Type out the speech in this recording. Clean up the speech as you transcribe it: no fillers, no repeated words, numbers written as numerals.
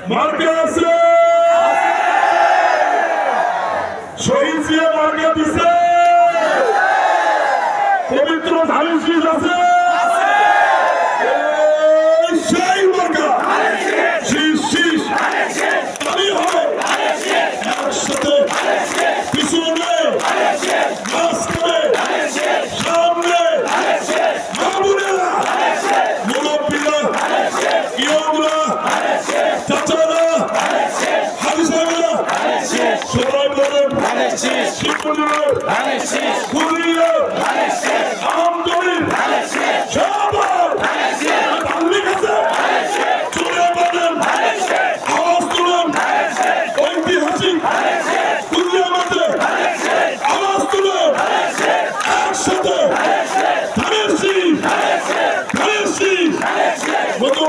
মার্কা আছে শহীদ জিয়া মার্কা দিছে পবিত্র ধানের শীষ আছে সেই মার্কা শীষ শীষ তাই হবে একসাথে পিছনে মাঝখানে সামনে মামুনেরা মুরব্বীরা ইয়ংরা চাচারা হাদিসারা সবাই বলেন শিবপুরের কুলিয়া আমদরির সবার তাবলীগ আছে চলে বলেন আওয়াজ তুলেন ঐতিহাসিক কুলিয়া মাঠে আওয়াজ তুলেন একসাথে ধানের শীষ মতো